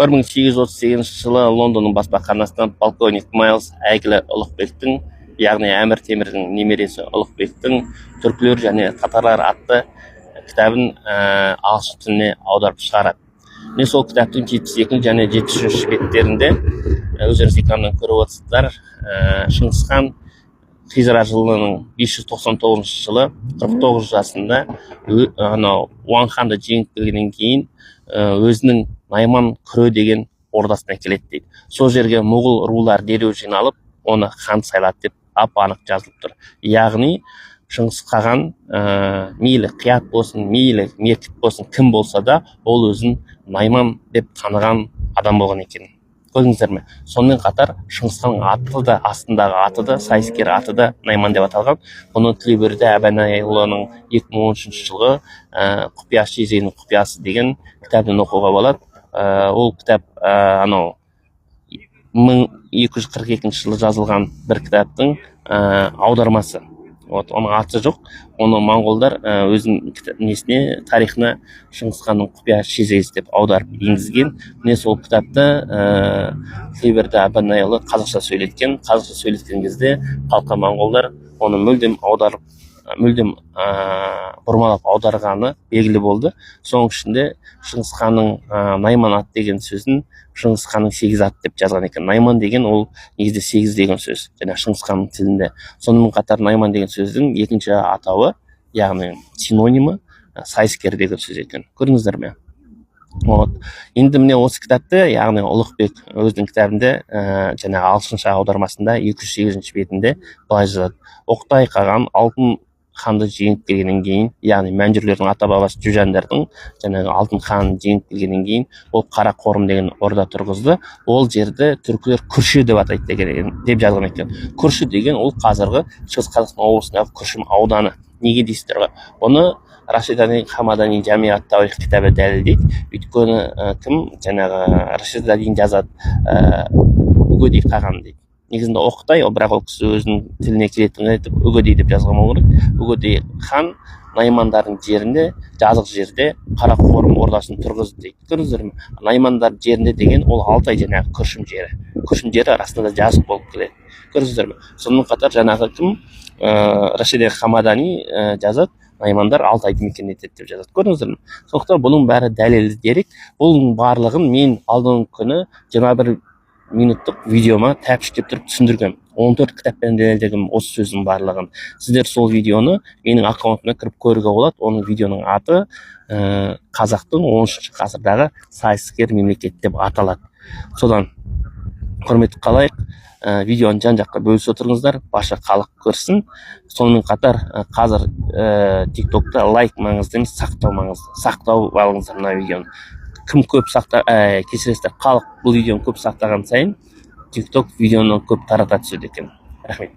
1838 жылы Лондонның баспаханасынан полковник Майлз әйгілі Ұлықбектің, яғни Әмір Темірдің немересі Ұлықбектің түркілер және татарлар атты кітабын ағылшын тіліне аударып шығарады. Міне сол кітаптың 72 және 73 беттерінде өздеріңіз экраннан көріп отырсыздар. Шыңғыс хан Хижра жылының 599 жылы 49 жасында Уан ханды жеңіп келгеннен кейін өзінің Найман Күре деген ордасына келеді дейді. Сол жерге мұғыл рулар дереу жиналып, оны хан сайлады деп ап-анық жазылып тұр. Яғни Шыңғыс хан мейлі қият болсын, мейлі меркіт болсын, кім болса да, ол өзін Найман деп таныған адам болған екен. Көрдіңіздер ме? Сонымен қатар Шыңғыс ханның аты да, астындағы аты да, сайыскер аты да Найман деп аталған. Бұны Тілеуберді Әбенайұлының 2013 жылғы құпия шежіренің құпиясы деген кітабын оқуға болады. Ол кітап 1242 жылы жазылған бір кітаптың аудармасы. Оның аты жоқ. Оны монғолдар өзінің несіне, тарихына Шыңғыс ханның құпия шежіресі деп аударып енгізген. Міне сол кітапты Тілеуберді Әбенайұлы қазақша сөйлеткен. Қазақша сөйлеткен кезде қалқа монғолдар оны мүлдем бұрмалап аударғаны белгілі болды. Соның ішінде Шыңғыс ханның Найман ат деген сөзін Шыңғыс ханның 8 ат деп жазған екен. Найман деген ол негізде 8 деген сөз, және Шыңғыс ханның тілінде. Сонымен қатар Найман деген сөздің екінші атауы, яғни синонимі сайыскер деген сөз екен. Көрдіңіздер ме? Енді міне осы кітапты, яғни Ұлықбек өзінің кітабында жаңағы ағылшынша аудармасында 208 бетінде былай жазады: Оқтай қаған алтын ханды жеңіп келгеннен кейін, яғни мәнжүрлердің ата-бабасы Жүжәндердің жаңағы алтын ханын жеңіп келгеннен кейін, ол Қарақорым деген орда тұрғызды. Ол жерді түркілер Күрші деп атайды деп жазған екен. Күрші деген ол қазіргі Шығыс Қазақстан облысындағы Күршім ауданы. Неге дейсіздер ғой? Оны Рашид-ад-Дин Хамадани Жами ат-Тарих кітабы дәлелдейді. Өйткені кім жаңағы Рашид-ад-Дин жазады, Үгедей қаған дейді. Негізінде Оқтай, бірақ ол кісі өзінің тіліне келетін айтып Үгедей деп жазған болу керек. Үгедей хан Наймандардың жерінде, жазық жерде Қарақорым ордасын тұрғызды дейді. Көрдіңіздер ме? Наймандар жерінде деген ол Алтай жаңағы Күршім жері. Күршім жері арасында жазық болып келеді. Көрдіңіздер ме? Сонымен қатар жаңағы кім Рашид-ад-Дин Хамадани жазады, Наймандар Алтайды мекен етеді деп жазады. Көрдіңіздер ме? Сондықтан бұның бәрі дәлелді дерек. Бұның барлығын мен алдыңғы күні 21 минуттық видеома тәпіштеп тұрып түсіндіргем. 14 кітаппен дәлелдегім осы сөздің барлығын. Сіздер сол видеоны менің аккаунтыма кіріп көруге болады. Оның видеоның аты қазақтың 13 ғасырдағы сайыскер мемлекет деп аталады. Содан құрметті қалайық, видеоны жан-жаққа бөлісіп отырыңыздар, барша халық көрсін. Сонымен қатар қазір TikTokта лайк маңызды емес, сақтау маңызды. Сақтау алыңыздар мына видеоны. Кім көп кешіресіздер, халық бұл видеоны көп сақтаған сайын TikTok видеоны көп тарата түседі екен. Рахмет.